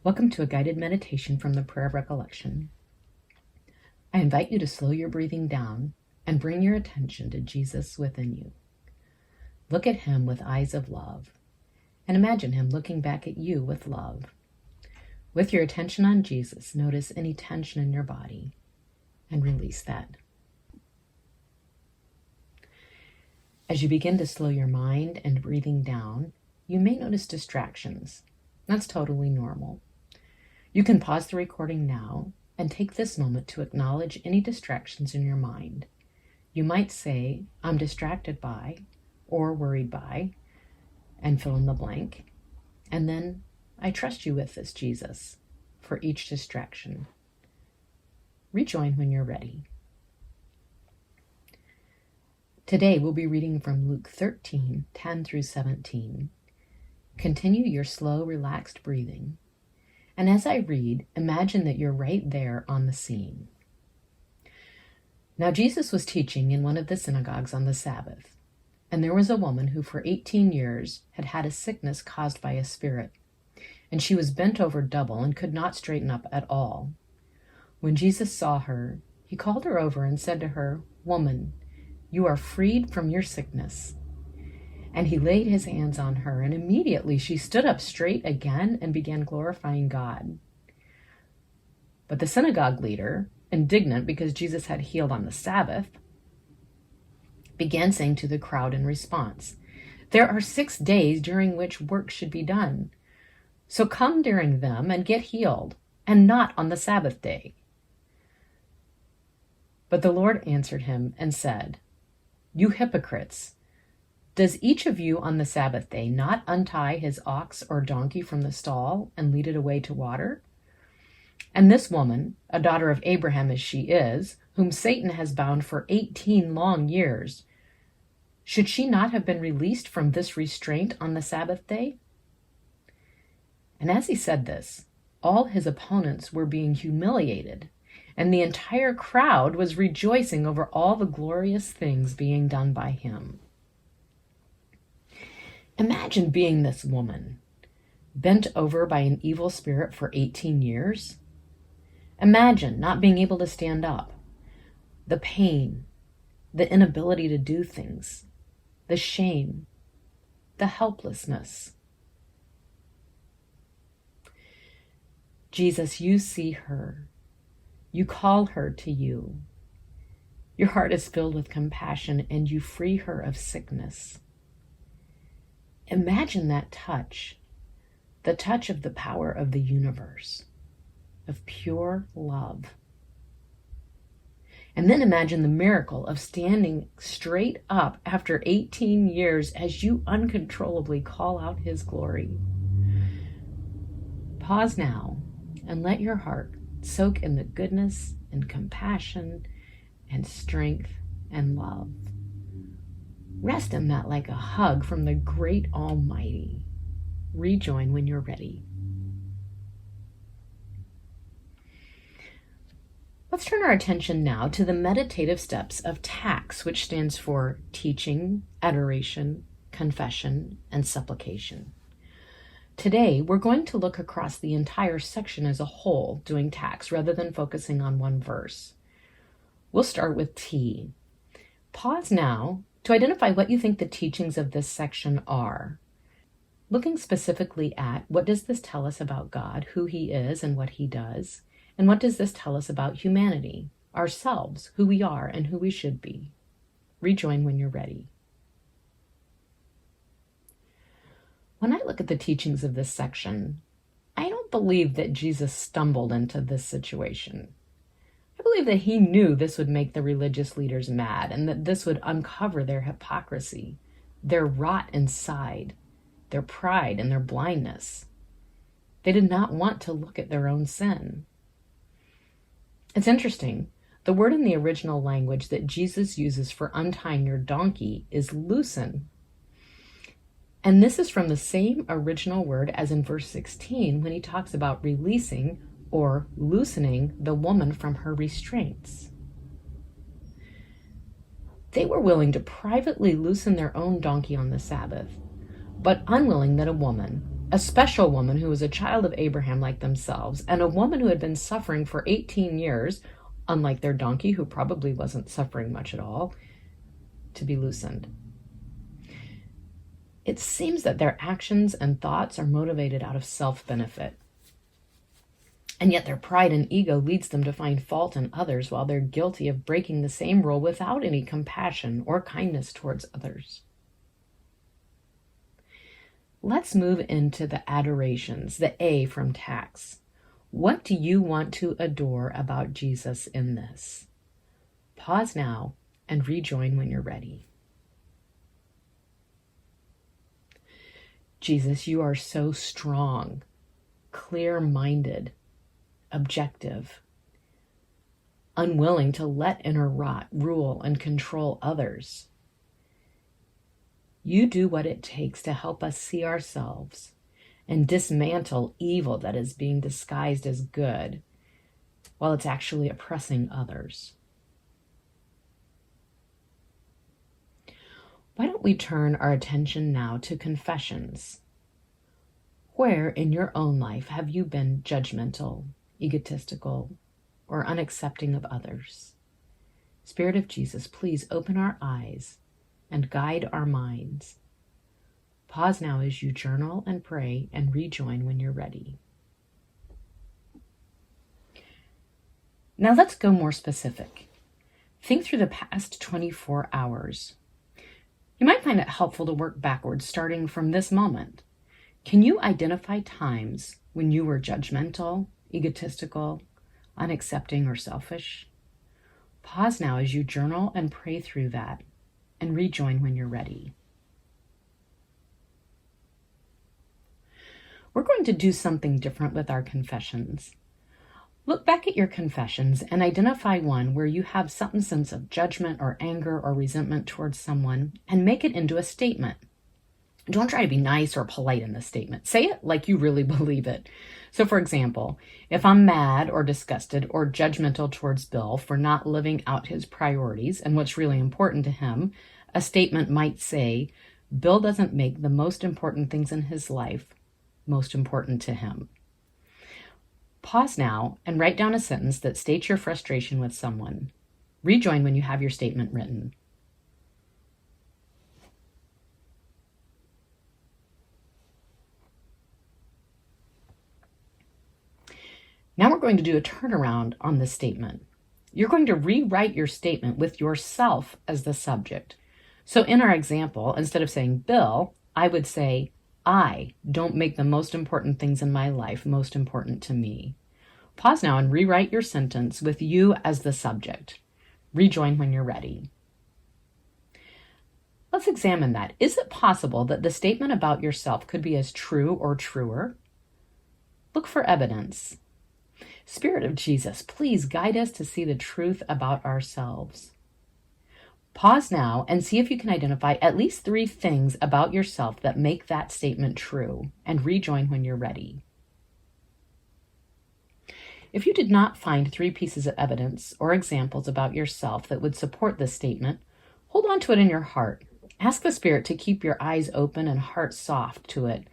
Welcome to a guided meditation from the Prayer of Recollection. I invite you to slow your breathing down and bring your attention to Jesus within you. Look at him with eyes of love and imagine him looking back at you with love. With your attention on Jesus, notice any tension in your body and release that. As you begin to slow your mind and breathing down, you may notice distractions. That's totally normal. You can pause the recording now and take this moment to acknowledge any distractions in your mind. You might say, I'm distracted by, or worried by, and fill in the blank. And then, I trust you with this, Jesus, for each distraction. Rejoin when you're ready. Today we'll be reading from Luke 13, 10 through 17. Continue your slow, relaxed breathing. And as I read, imagine that you're right there on the scene. Now Jesus was teaching in one of the synagogues on the Sabbath, and there was a woman who for 18 years had had a sickness caused by a spirit, and she was bent over double and could not straighten up at all. When Jesus saw her, he called her over and said to her, "Woman, you are freed from your sickness." And he laid his hands on her, and immediately she stood up straight again and began glorifying God. But the synagogue leader, indignant because Jesus had healed on the Sabbath, began saying to the crowd in response, "There are 6 days during which work should be done. So come during them and get healed, and not on the Sabbath day." But the Lord answered him and said, "You hypocrites! Does each of you on the Sabbath day not untie his ox or donkey from the stall and lead it away to water? And this woman, a daughter of Abraham as she is, whom Satan has bound for 18 long years, should she not have been released from this restraint on the Sabbath day?" And as he said this, all his opponents were being humiliated, and the entire crowd was rejoicing over all the glorious things being done by him. Imagine being this woman, bent over by an evil spirit for 18 years. Imagine not being able to stand up, the pain, the inability to do things, the shame, the helplessness. Jesus, you see her. You call her to you. Your heart is filled with compassion, and you free her of sickness. Imagine that touch, the touch of the power of the universe, of pure love. And then imagine the miracle of standing straight up after 18 years as you uncontrollably call out his glory. Pause now and let your heart soak in the goodness and compassion and strength and love. Rest in that like a hug from the great Almighty. Rejoin when you're ready. Let's turn our attention now to the meditative steps of TACS, which stands for Teaching, Adoration, Confession, and Supplication. Today, we're going to look across the entire section as a whole, doing TACS rather than focusing on one verse. We'll start with T. Pause now to identify what you think the teachings of this section are. Looking specifically at what does this tell us about God, who he is and what he does, and what does this tell us about humanity, ourselves, who we are and who we should be. Rejoin when you're ready. When I look at the teachings of this section, I don't believe that Jesus stumbled into this situation. I believe that he knew this would make the religious leaders mad and that this would uncover their hypocrisy, their rot inside, their pride and their blindness. They did not want to look at their own sin. It's interesting. The word in the original language that Jesus uses for untying your donkey is loosen. And this is from the same original word as in verse 16 when he talks about releasing or loosening the woman from her restraints. They were willing to privately loosen their own donkey on the Sabbath, but unwilling that a woman, a special woman who was a child of Abraham like themselves, and a woman who had been suffering for 18 years, unlike their donkey, who probably wasn't suffering much at all, to be loosened. It seems that their actions and thoughts are motivated out of self-benefit. And yet their pride and ego leads them to find fault in others while they're guilty of breaking the same rule without any compassion or kindness towards others. Let's move into the adorations, the A from tax. What do you want to adore about Jesus in this? Pause now and rejoin when you're ready. Jesus, you are so strong, clear-minded, objective, unwilling to let inner rot rule and control others. You do what it takes to help us see ourselves and dismantle evil that is being disguised as good while it's actually oppressing others. Why don't we turn our attention now to confessions? Where in your own life have you been judgmental, egotistical, or unaccepting of others? Spirit of Jesus, please open our eyes and guide our minds. Pause now as you journal and pray and rejoin when you're ready. Now let's go more specific. Think through the past 24 hours. You might find it helpful to work backwards, starting from this moment. Can you identify times when you were judgmental, egotistical, unaccepting, or selfish? Pause now as you journal and pray through that, and rejoin when you're ready. We're going to do something different with our confessions. Look back at your confessions and identify one where you have some sense of judgment or anger or resentment towards someone and make it into a statement. Don't try to be nice or polite in this statement. Say it like you really believe it. So for example, if I'm mad or disgusted or judgmental towards Bill for not living out his priorities and what's really important to him, a statement might say, Bill doesn't make the most important things in his life most important to him. Pause now and write down a sentence that states your frustration with someone. Rejoin when you have your statement written. Now we're going to do a turnaround on this statement. You're going to rewrite your statement with yourself as the subject. So in our example, instead of saying Bill, I would say, I don't make the most important things in my life most important to me. Pause now and rewrite your sentence with you as the subject. Rejoin when you're ready. Let's examine that. Is it possible that the statement about yourself could be as true or truer? Look for evidence. Spirit of Jesus, please guide us to see the truth about ourselves. Pause now and see if you can identify at least 3 things about yourself that make that statement true, and rejoin when you're ready. If you did not find 3 pieces of evidence or examples about yourself that would support this statement, hold on to it in your heart. Ask the Spirit to keep your eyes open and heart soft to it,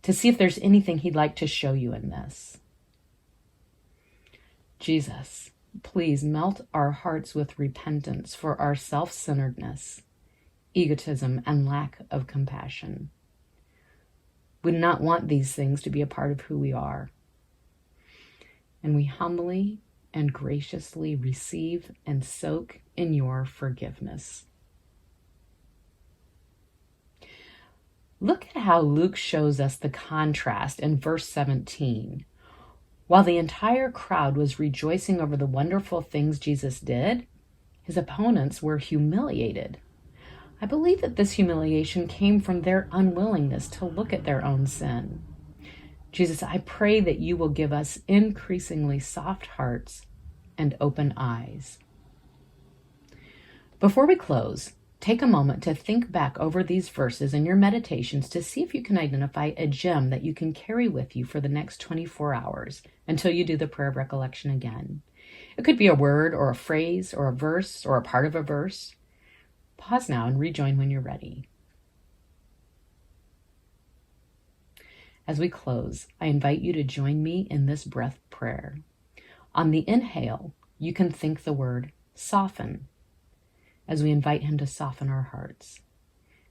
to see if there's anything He'd like to show you in this. Jesus, please melt our hearts with repentance for our self-centeredness, egotism, and lack of compassion. We do not want these things to be a part of who we are. And we humbly and graciously receive and soak in your forgiveness. Look at how Luke shows us the contrast in verse 17. While the entire crowd was rejoicing over the wonderful things Jesus did, his opponents were humiliated. I believe that this humiliation came from their unwillingness to look at their own sin. Jesus, I pray that you will give us increasingly soft hearts and open eyes. Before we close, take a moment to think back over these verses in your meditations to see if you can identify a gem that you can carry with you for the next 24 hours until you do the prayer of recollection again. It could be a word or a phrase or a verse or a part of a verse. Pause now and rejoin when you're ready. As we close, I invite you to join me in this breath prayer. On the inhale, you can think the word soften, as we invite him to soften our hearts.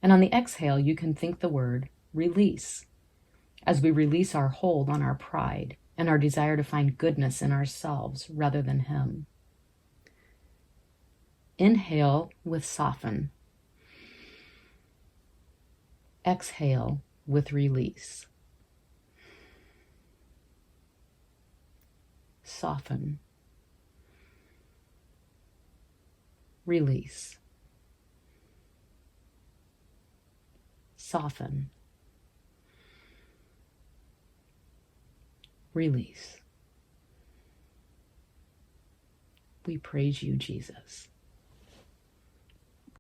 And on the exhale, you can think the word release, as we release our hold on our pride and our desire to find goodness in ourselves rather than him. Inhale with soften. Exhale with release. Soften. Release. Soften. Release. We praise you, Jesus.